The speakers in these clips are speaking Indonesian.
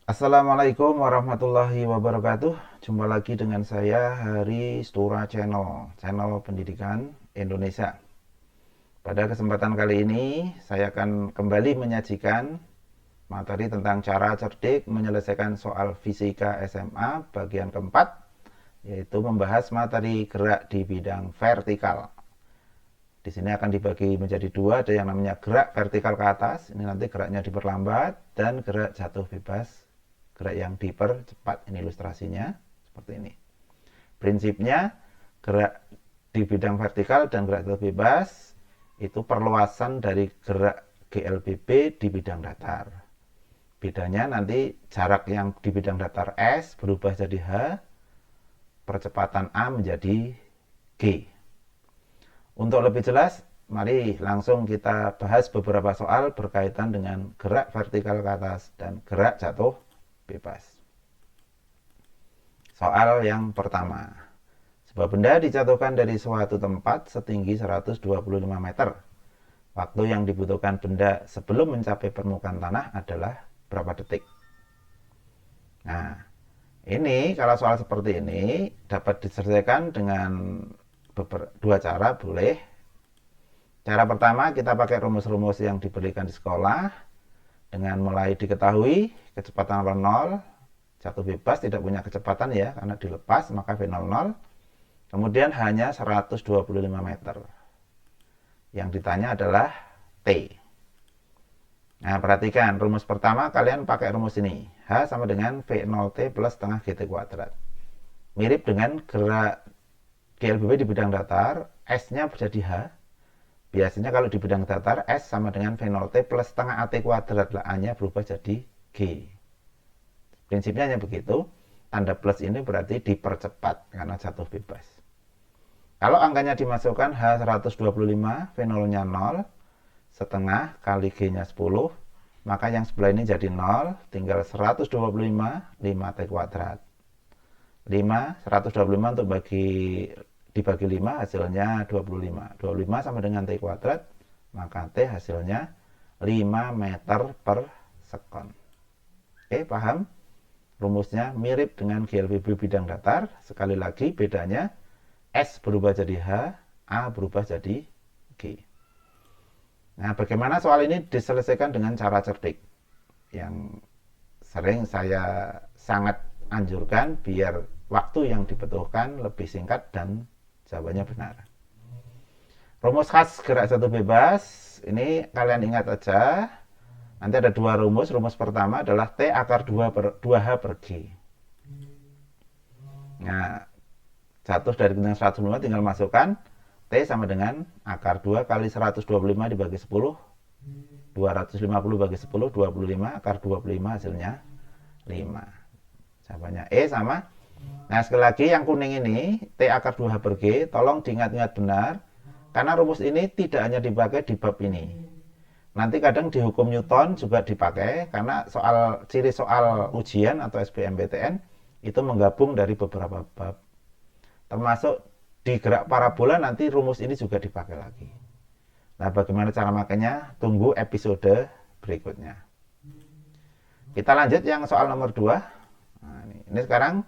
Assalamualaikum warahmatullahi wabarakatuh. Jumpa lagi dengan saya Hari Stura Channel, channel pendidikan Indonesia. Pada kesempatan kali ini saya akan kembali menyajikan materi tentang cara cerdik menyelesaikan soal fisika SMA bagian keempat, yaitu membahas materi gerak di bidang vertikal. Di sini akan dibagi menjadi dua, ada yang namanya gerak vertikal ke atas, ini nanti geraknya diperlambat, dan gerak jatuh bebas, gerak yang dipercepat. Ini ilustrasinya seperti ini. Prinsipnya gerak di bidang vertikal dan gerak jatuh bebas itu perluasan dari gerak GLBB di bidang datar. Bedanya nanti jarak yang di bidang datar S berubah jadi H, percepatan A menjadi G. Untuk lebih jelas, mari langsung kita bahas beberapa soal berkaitan dengan gerak vertikal ke atas dan gerak jatuh bebas. Soal yang pertama. Sebuah benda dijatuhkan dari suatu tempat setinggi 125 meter. Waktu yang dibutuhkan benda sebelum mencapai permukaan tanah adalah berapa detik? Nah, ini kalau soal seperti ini dapat diselesaikan dengan dua cara boleh. Cara pertama kita pakai rumus-rumus yang diberikan di sekolah dengan mulai diketahui kecepatan V0, jatuh bebas tidak punya kecepatan ya karena dilepas maka V00, kemudian hanya 125 meter. Yang ditanya adalah T. Nah, perhatikan rumus pertama kalian pakai rumus ini. H sama dengan V0T plus setengah GT kuadrat. Mirip dengan gerak GLBB di bidang datar, S-nya jadi H. Biasanya kalau di bidang datar, S sama dengan V0T plus setengah AT kuadrat. Lah, A-nya berubah jadi G. Prinsipnya hanya begitu. Tanda plus ini berarti dipercepat karena jatuh bebas. Kalau angkanya dimasukkan H 125, V0-nya 0, setengah kali G-nya 10, maka yang sebelah ini jadi 0, tinggal 125, 5T kuadrat. 125 untuk dibagi 5 hasilnya 25. 25 sama dengan T kuadrat, maka T hasilnya 5 meter per sekon. Oke, paham? Rumusnya mirip dengan GLBB bidang datar. Sekali lagi bedanya S berubah jadi H, A berubah jadi G. Nah, bagaimana soal ini diselesaikan dengan cara cerdik? Yang sering saya sangat anjurkan biar waktu yang dibutuhkan lebih singkat dan jawabannya benar. Rumus khas gerak jatuh bebas, ini kalian ingat aja. Nanti ada dua rumus. Rumus pertama adalah T akar 2H per G. Nah, jatuh dari ketinggian 125 tinggal masukkan T sama dengan akar 2 kali 125 dibagi 10, 250 bagi 10, 25, akar 25 hasilnya 5. Jawabannya E sama. Nah, sekali lagi yang kuning ini T akar 2H per G, tolong diingat-ingat benar karena rumus ini tidak hanya dipakai di bab ini. Nanti kadang di hukum Newton juga dipakai karena ciri soal ujian atau SBMPTN itu menggabung dari beberapa bab. Termasuk di gerak parabola nanti rumus ini juga dipakai lagi. Nah, bagaimana cara makainya? Tunggu episode berikutnya. Kita lanjut yang soal nomor 2. Nah, ini sekarang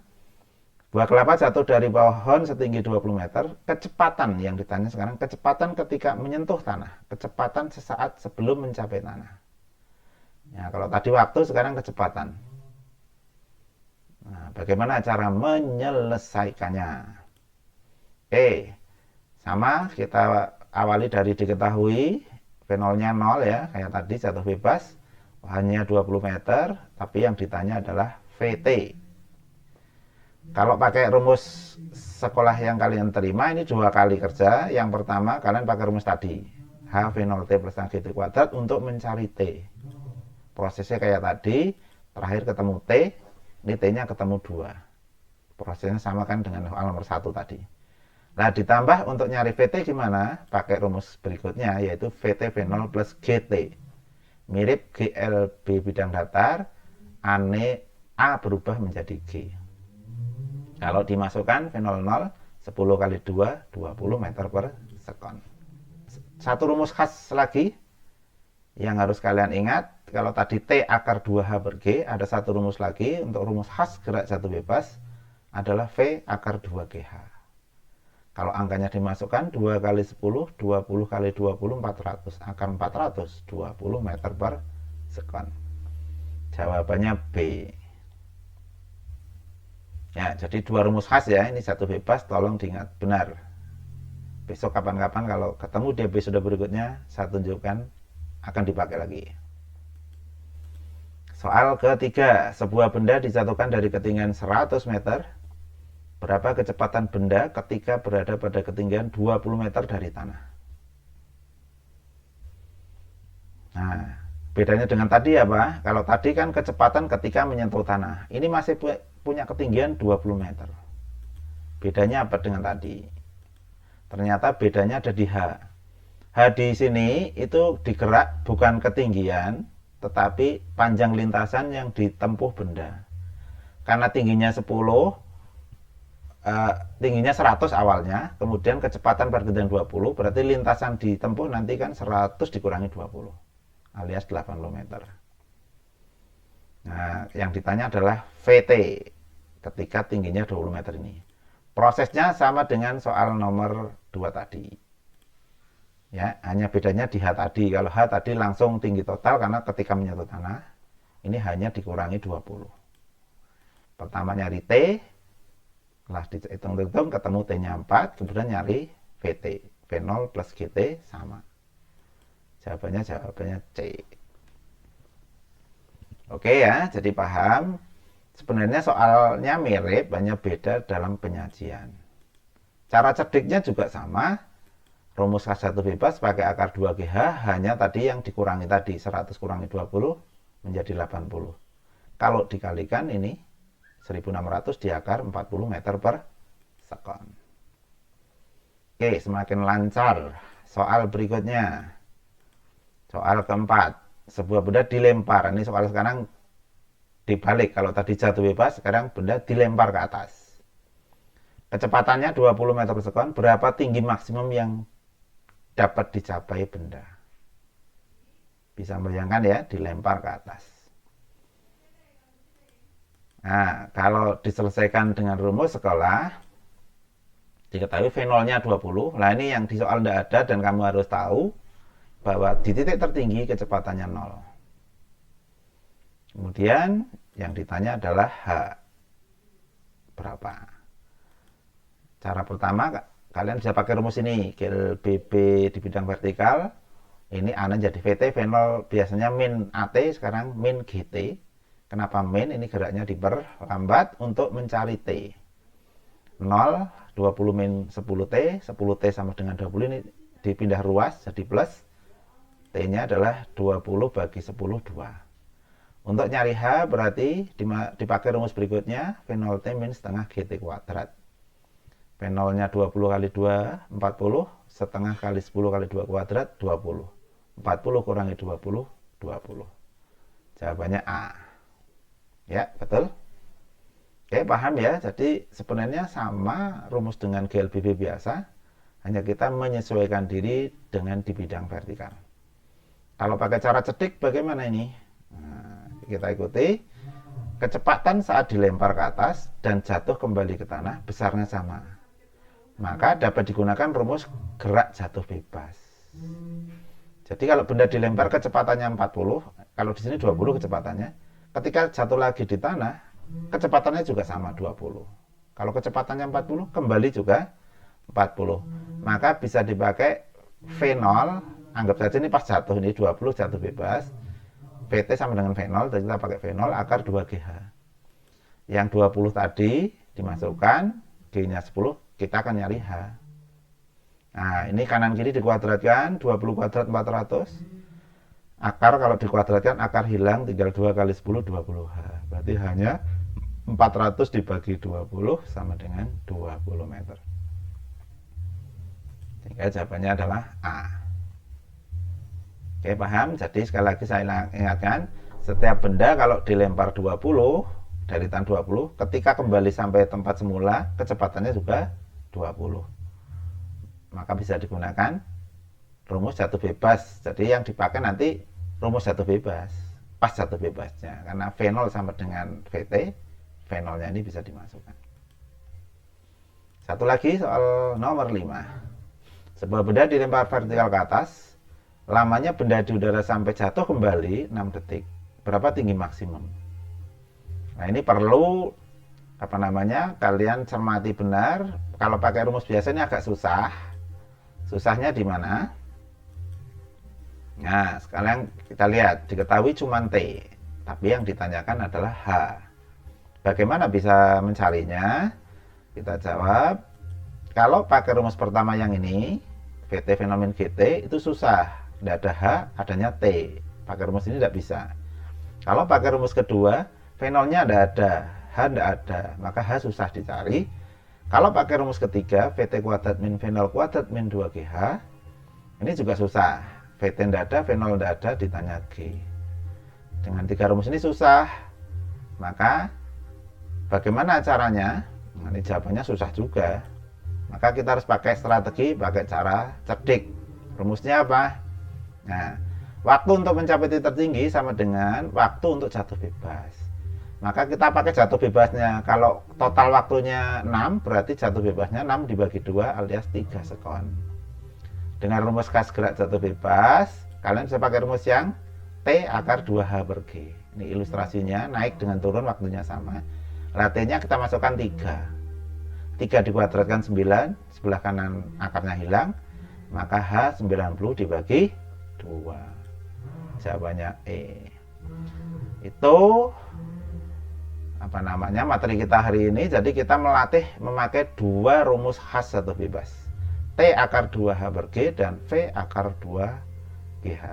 buah kelapa jatuh dari pohon setinggi 20 meter. Kecepatan yang ditanya sekarang, kecepatan ketika menyentuh tanah. Kecepatan sesaat sebelum mencapai tanah. Ya, kalau tadi waktu, sekarang kecepatan. Nah, bagaimana cara menyelesaikannya? Sama kita awali dari diketahui V0-nya 0 ya, kayak tadi jatuh bebas. Hanya 20 meter, tapi yang ditanya adalah VT. Kalau pakai rumus sekolah yang kalian terima, ini 2 kali kerja. Yang pertama, kalian pakai rumus tadi. H V0T plus GT kuadrat untuk mencari T. Prosesnya kayak tadi, terakhir ketemu T, ini T-nya ketemu 2. Prosesnya sama kan dengan soal nomor 1 tadi. Nah, ditambah untuk nyari VT gimana? Pakai rumus berikutnya, yaitu VT V0 plus GT. Mirip GLB bidang datar, A berubah menjadi G. Kalau dimasukkan V00, 10 kali 2, 20 meter per sekon. Satu rumus khas lagi, Yang harus kalian ingat, kalau tadi T akar 2H per G, ada satu rumus lagi untuk rumus khas gerak jatuh bebas adalah V akar 2GH. Kalau angkanya dimasukkan 2 kali 10, 20 kali 20, 400. Akar 400, 20 meter per sekon. Jawabannya B. Ya, jadi dua rumus khas ya, ini jatuh bebas, tolong diingat benar. Besok kapan-kapan kalau ketemu di episode berikutnya, saya tunjukkan akan dipakai lagi. Soal ketiga, sebuah benda dijatuhkan dari ketinggian 100 meter. Berapa kecepatan benda ketika berada pada ketinggian 20 meter dari tanah? Nah, bedanya dengan tadi apa? Kalau tadi kan kecepatan ketika menyentuh tanah. Ini masih punya ketinggian 20 meter. Bedanya apa dengan tadi? Ternyata bedanya ada di H. H di sini itu digerak bukan ketinggian, tetapi panjang lintasan yang ditempuh benda. Karena tingginya 10, tingginya 100 awalnya, kemudian kecepatan per ketinggian 20, berarti lintasan ditempuh nanti kan 100 dikurangi 20, alias 80 meter. Nah, yang ditanya adalah VT ketika tingginya 20 meter ini. Prosesnya sama dengan soal nomor 2 tadi. Ya, hanya bedanya di H tadi. Kalau H tadi langsung tinggi total karena ketika menyentuh tanah, ini hanya dikurangi 20. Pertama nyari T, setelah dihitung-hitung ketemu T-nya 4, kemudian nyari VT. V0 plus GT sama. Jawabannya C. Oke ya, jadi paham. Sebenarnya soalnya mirip, hanya beda dalam penyajian. Cara cerdiknya juga sama. Rumus khas jatuh bebas pakai akar 2GH, hanya tadi yang dikurangi tadi, 100 kurangi 20 menjadi 80. Kalau dikalikan ini 1600 di akar 40 meter per sekon. Oke, semakin lancar. Soal berikutnya. Soal keempat. Sebuah benda dilempar. Ini soal sekarang dibalik. Kalau tadi jatuh bebas, sekarang benda dilempar ke atas. Kecepatannya 20 meter per sekon. Berapa tinggi maksimum yang dapat dicapai benda? Bisa bayangkan ya, dilempar ke atas. Nah, kalau diselesaikan dengan rumus sekolah, diketahui V0-nya 20. Nah, ini yang di soal tidak ada dan kamu harus tahu bahwa di titik tertinggi kecepatannya 0. Kemudian yang ditanya adalah H. Berapa? Cara pertama, kalian bisa pakai rumus ini. Gel BB di bidang vertikal. Ini A-nya jadi VT, V0 biasanya min AT, sekarang min GT. Kenapa min? Ini geraknya diperlambat untuk mencari T. 0, 20 min 10T, 10T sama dengan 20, ini dipindah ruas jadi plus. T-nya adalah 20 bagi 10, 2. Untuk nyari H berarti dipakai rumus berikutnya, V0T min setengah GT kuadrat. V0-nya 20 kali 2, 40, setengah kali 10 kali 2 kuadrat, 20. 40 kurangi 20, 20. Jawabannya A. Ya, betul. Oke, paham ya. Jadi sebenarnya sama rumus dengan GLBB biasa, hanya kita menyesuaikan diri dengan di bidang vertikal. Kalau pakai cara cedik bagaimana ini? Nah, kita ikuti. Kecepatan saat dilempar ke atas dan jatuh kembali ke tanah besarnya sama. Maka dapat digunakan rumus gerak jatuh bebas. Jadi kalau benda dilempar kecepatannya 40, kalau di sini 20 kecepatannya, ketika jatuh lagi di tanah, kecepatannya juga sama 20. Kalau kecepatannya 40, kembali juga 40. Maka bisa dipakai V0, anggap saja ini pas jatuh, ini 20 jatuh bebas. VT sama dengan V0, jadi kita pakai V0 akar 2GH. Yang 20 tadi dimasukkan, G-nya 10, kita akan nyari H. Nah, ini kanan kiri dikuadratkan, 20 kuadrat 400. Akar kalau dikuadratkan, akar hilang, tinggal 2 kali 10, 20H. Berarti hanya 400 dibagi 20 sama dengan 20 meter. Sehingga jawabannya adalah A. Oke, paham? Jadi sekali lagi saya ingatkan, setiap benda kalau dilempar 20, dari tan 20, ketika kembali sampai tempat semula, kecepatannya juga 20. Maka bisa digunakan rumus jatuh bebas. Jadi yang dipakai nanti rumus jatuh bebas, pas jatuh bebasnya, karena V0 sama dengan VT, V0 nya ini bisa dimasukkan. Satu lagi soal nomor 5. Sebuah benda dilempar vertikal ke atas, lamanya benda di udara sampai jatuh kembali 6 detik. Berapa tinggi maksimum? Nah, ini perlu kalian cermati benar. Kalau pakai rumus biasanya agak susah. Susahnya di mana? Nah, sekarang kita lihat, diketahui cuma T, tapi yang ditanyakan adalah H. Bagaimana bisa mencarinya? Kita jawab, kalau pakai rumus pertama yang ini, VT fenomen GT, itu susah. Tidak ada H, adanya T. Pakai rumus ini tidak bisa. Kalau pakai rumus kedua, V0-nya tidak ada, H tidak ada, maka H susah dicari. Kalau pakai rumus ketiga, VT kuadrat min V0 kuadrat min 2GH, ini juga susah. VT tidak ada, V0 tidak ada, ditanya G. Dengan 3 rumus ini susah. Maka bagaimana caranya? Nah, ini jawabannya susah juga. Maka kita harus pakai strategi, pakai cara cerdik. Rumusnya apa? Nah, waktu untuk mencapai titik tertinggi sama dengan waktu untuk jatuh bebas. Maka kita pakai jatuh bebasnya. Kalau total waktunya 6, berarti jatuh bebasnya 6 dibagi 2 alias 3 sekon. Dengan rumus kas gerak jatuh bebas, kalian bisa pakai rumus yang T akar 2H per G. Ini ilustrasinya, naik dengan turun waktunya sama. T-nya kita masukkan 3. 3 dikuadratkan 9, sebelah kanan akarnya hilang, maka H 90 dibagi 2. Jawabannya E. Itu materi kita hari ini. Jadi kita melatih memakai 2 rumus khas jatuh bebas, T akar 2H per G dan V akar 2GH.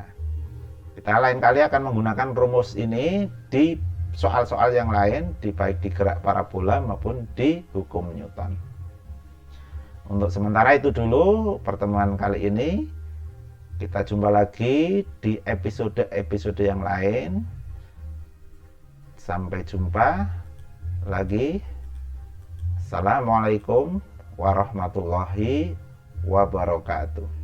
Kita lain kali akan menggunakan rumus ini di soal-soal yang lain, baik di gerak parabola maupun di hukum Newton. Untuk sementara itu dulu pertemuan kali ini. Kita jumpa lagi di episode-episode yang lain. Sampai jumpa lagi. Assalamualaikum warahmatullahi wabarakatuh.